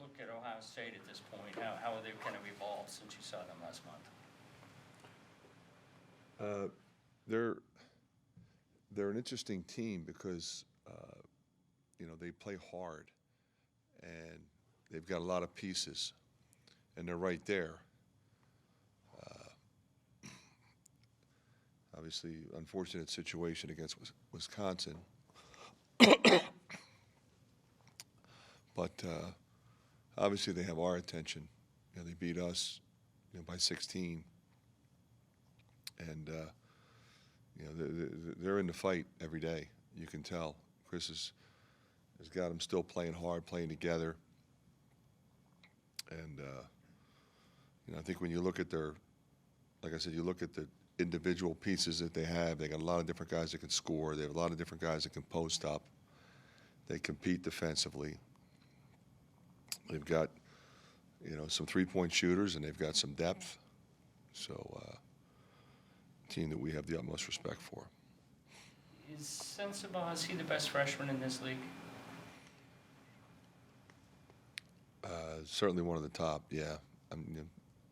look at Ohio State at this point, how are they kind of evolved since you saw them last month? They're an interesting team because they play hard, and they've got a lot of pieces, and they're right there. Obviously, unfortunate situation against Wisconsin, but obviously they have our attention. They beat us, by 16, and they're in the fight every day. You can tell. Chris has got them still playing hard, playing together, and I think when you look at like I said, you look at the individual pieces that they have. They got a lot of different guys that can score. They have a lot of different guys that can post up. They compete defensively. They've got, some three-point shooters, and they've got some depth. So, team that we have the utmost respect for. Is Sensabaugh, is he the best freshman in this league? Certainly one of the top, yeah.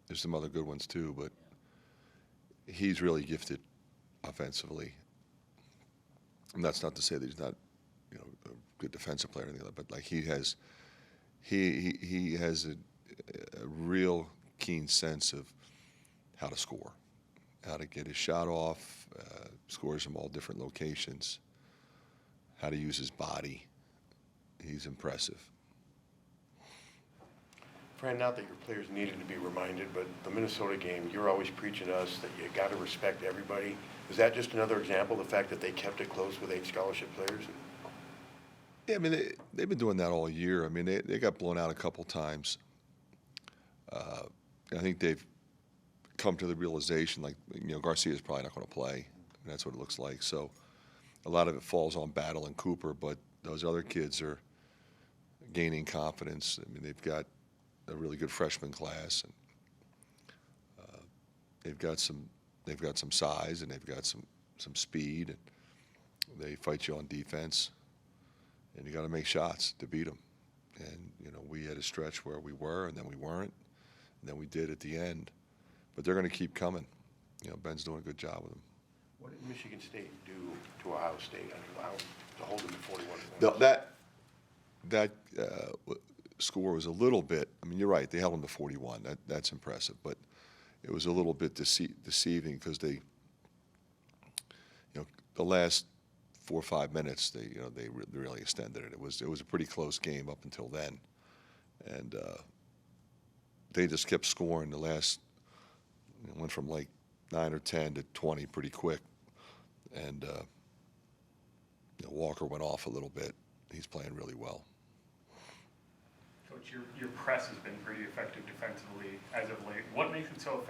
There's some other good ones too, but he's really gifted offensively. And that's not to say that he's not, a good defensive player or anything like that, but like he has a real keen sense of how to score, how to get his shot off, scores from all different locations, how to use his body. He's impressive. Fran, not that your players needed to be reminded, but the Minnesota game, you're always preaching to us that you got to respect everybody. Is that just another example of the fact that they kept it close with 8 scholarship players? Yeah, they've been doing that all year. They got blown out a couple times. I think they've come to the realization, like, Garcia's probably not going to play. That's what it looks like. So a lot of it falls on Battle and Cooper, but those other kids are gaining confidence. They've got a really good freshman class, and they've got some size, and they've got some speed, and they fight you on defense, and you got to make shots to beat them. And we had a stretch where we were, and then we weren't, and then we did at the end. But they're going to keep coming. Ben's doing a good job with them. What did Michigan State do to Ohio State to hold them to 41 points? That score was a little bit. You're right. They held them to 41. That's impressive, but it was a little bit deceiving because they, the last 4 or 5 minutes, they really extended it. It was a pretty close game up until then, and they just kept scoring. The last went from like 9 or 10 to 20 pretty quick, and Walker went off a little bit. He's playing really well. Coach, your press has been pretty effective defensively as of late. What makes it so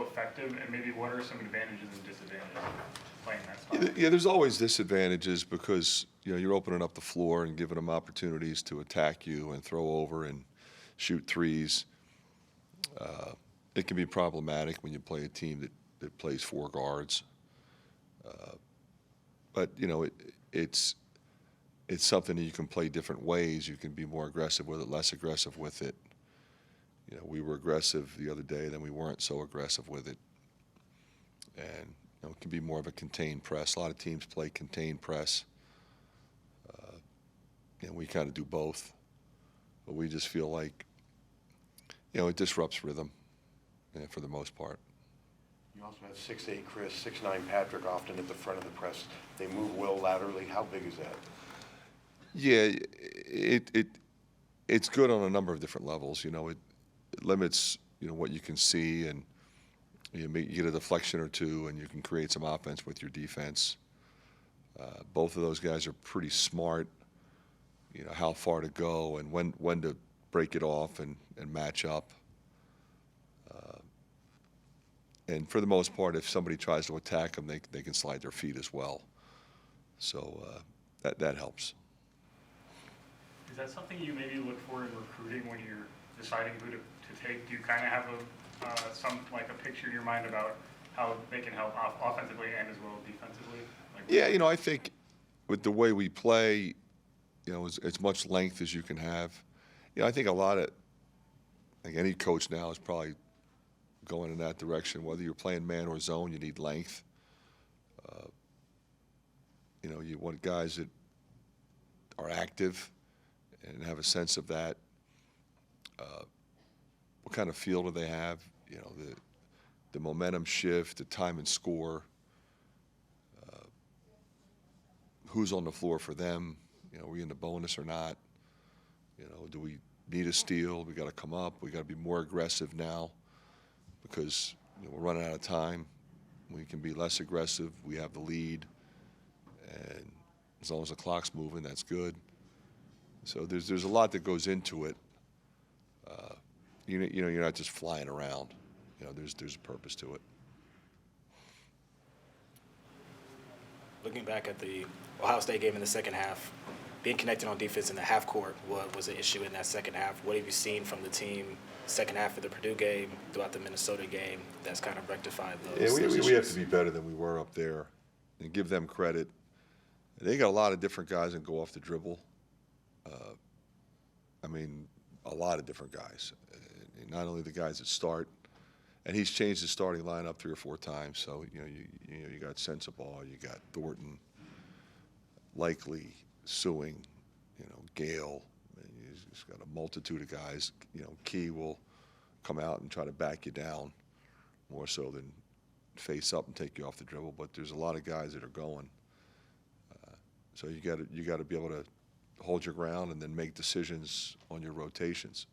effective, and maybe what are some advantages and disadvantages of playing that spot? Yeah, there's always disadvantages because you're opening up the floor and giving them opportunities to attack you and throw over and shoot threes. It can be problematic when you play a team that plays 4 guards. But it's something that you can play different ways. You can be more aggressive with it, less aggressive with it. We were aggressive the other day, then we weren't so aggressive with it. And it can be more of a contained press. A lot of teams play contained press. We kind of do both. But we just feel like, it disrupts rhythm for the most part. You also have 6'8" Chris, 6'9" Patrick often at the front of the press. They move well laterally. How big is that? Yeah, it's good on a number of different levels. It limits what you can see, and you get a deflection or two, and you can create some offense with your defense. Both of those guys are pretty smart. How far to go and when to break it off and match up. And for the most part, if somebody tries to attack them, they can slide their feet as well. So that helps. Is that something you maybe look for in recruiting when you're deciding who to take? Do you kind of have a picture in your mind about how they can help offensively and as well as defensively? Yeah, I think with the way we play, as much length as you can have, Yeah, I think like any coach now is probably going in that direction. Whether you're playing man or zone, you need length. You want guys that are active and have a sense of that. What kind of feel do they have? The momentum shift, the time and score. Who's on the floor for them? Are we in the bonus or not? Do we need a steal? We got to come up. We got to be more aggressive now because we're running out of time. We can be less aggressive. We have the lead, and as long as the clock's moving, that's good. So there's a lot that goes into it. You're not just flying around. There's a purpose to it. Looking back at the Ohio State game in the second half, being connected on defense in the half court was an issue in that second half. What have you seen from the team second half of the Purdue game, throughout the Minnesota game, that's kind of rectified those issues? We have to be better than we were up there and give them credit. They got a lot of different guys that go off the dribble. A lot of different guys. Not only the guys that start, and he's changed his starting lineup 3 or 4 times. So you got Sensabaugh, you got Thornton, Likely, Sewing, Gale. He's got a multitude of guys. Key will come out and try to back you down more so than face up and take you off the dribble. But there's a lot of guys that are going. So you got to be able to hold your ground and then make decisions on your rotations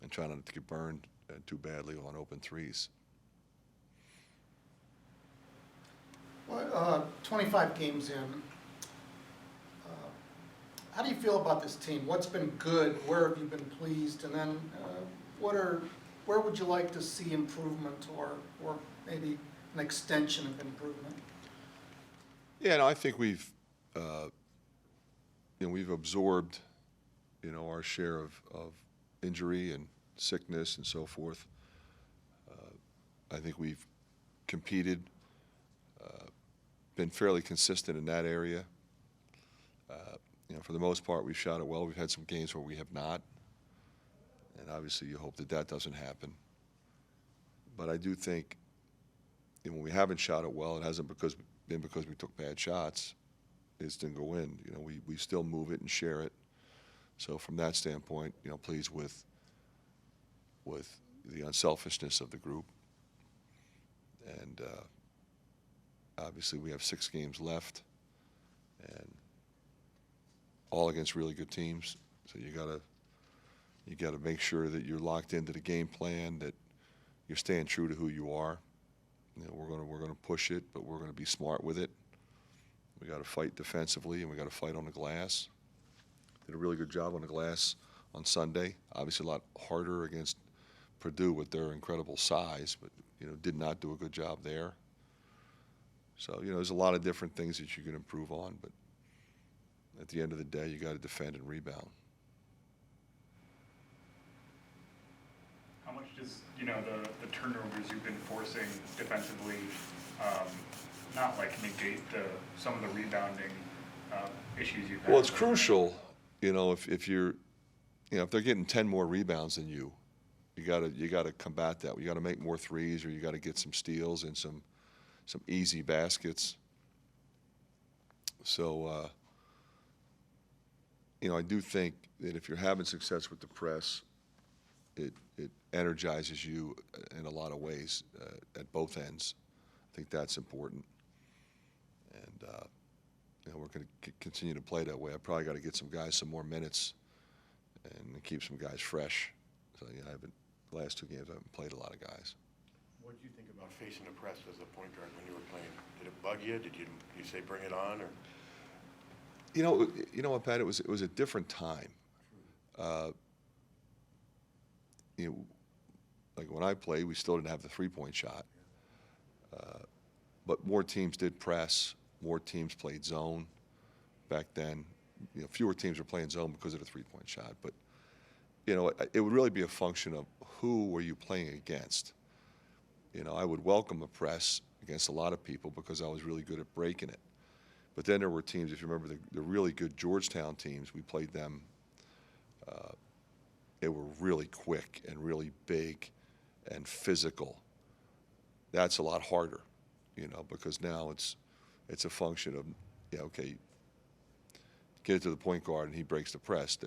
and try not to get burned too badly on open threes. Well, 25 games in, how do you feel about this team? What's been good? Where have you been pleased? And then where would you like to see improvement or maybe an extension of improvement? Yeah, no, I think we've absorbed, our share of injury and sickness and so forth. I think we've competed, been fairly consistent in that area. For the most part, we've shot it well. We've had some games where we have not, and obviously you hope that doesn't happen. But I do think when we haven't shot it well, it hasn't been because we took bad shots. It just didn't go in. We still move it and share it. So from that standpoint, pleased with the unselfishness of the group. And obviously we have 6 games left, and all against really good teams. So you gotta make sure that you're locked into the game plan, that you're staying true to who you are. We're gonna push it, but we're gonna be smart with it. We got to fight defensively, and we got to fight on the glass. Did a really good job on the glass on Sunday. Obviously, a lot harder against Purdue with their incredible size, but did not do a good job there. So there's a lot of different things that you can improve on, but at the end of the day, you got to defend and rebound. How much does, the turnovers you've been forcing defensively not negate some of the rebounding issues you've had? Well, it's crucial, if you're, if they're getting 10 more rebounds than you gotta combat that. You gotta make more threes, or you gotta get some steals and some easy baskets. So, I do think that if you're having success with the press, it energizes you in a lot of ways at both ends. I think that's important. And we're going to continue to play that way. I probably got to get some guys some more minutes and keep some guys fresh. So the last 2 games I haven't played a lot of guys. What did you think about facing the press as a point guard when you were playing? Did it bug you? Did you say bring it on? Or You know what, Pat? It was a different time. Like when I played, we still didn't have the 3-point shot. But more teams did press. More teams played zone back then. Fewer teams were playing zone because of the 3-point shot. But it would really be a function of who were you playing against. I would welcome a press against a lot of people because I was really good at breaking it. But then there were teams, if you remember the really good Georgetown teams, we played them they were really quick and really big and physical. That's a lot harder, because now it's a function of, okay, get it to the point guard and he breaks the press.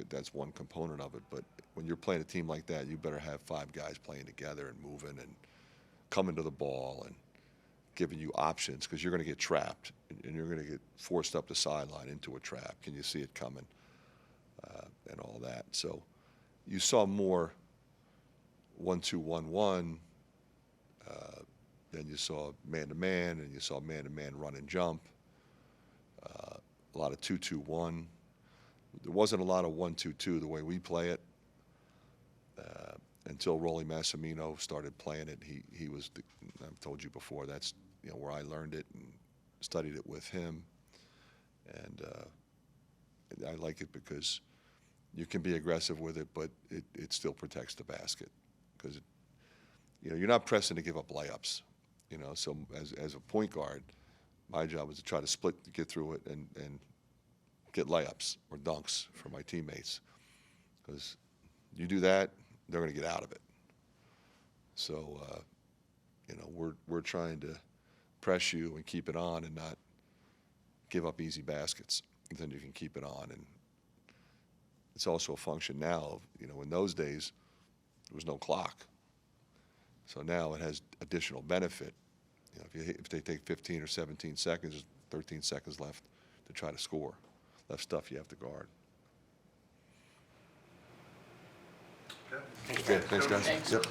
That's one component of it. But when you're playing a team like that, you better have 5 guys playing together and moving and coming to the ball and giving you options, because you're going to get trapped and you're going to get forced up the sideline into a trap. Can you see it coming? And all that. So you saw more 1-2-1-1 than you saw man-to-man, and you saw man-to-man run and jump. A lot of 2-2-1. There wasn't a lot of 1-2-2 the way we play it until Rolly Massimino started playing it. He was, I've told you before, that's where I learned it and studied it with him. And I like it because you can be aggressive with it, but it still protects the basket, because you're not pressing to give up layups. So as a point guard, my job was to try to split, to get through it, and get layups or dunks for my teammates. Because you do that, they're going to get out of it. So, we're trying to press you and keep it on and not give up easy baskets. And then you can keep it on. And it's also a function now of, in those days, there was no clock. So now it has additional benefit. If they take 15 or 17 seconds, there's 13 seconds left to try to score. Left stuff you have to guard. Thanks, Okay, thanks, guys. Thanks. Yep.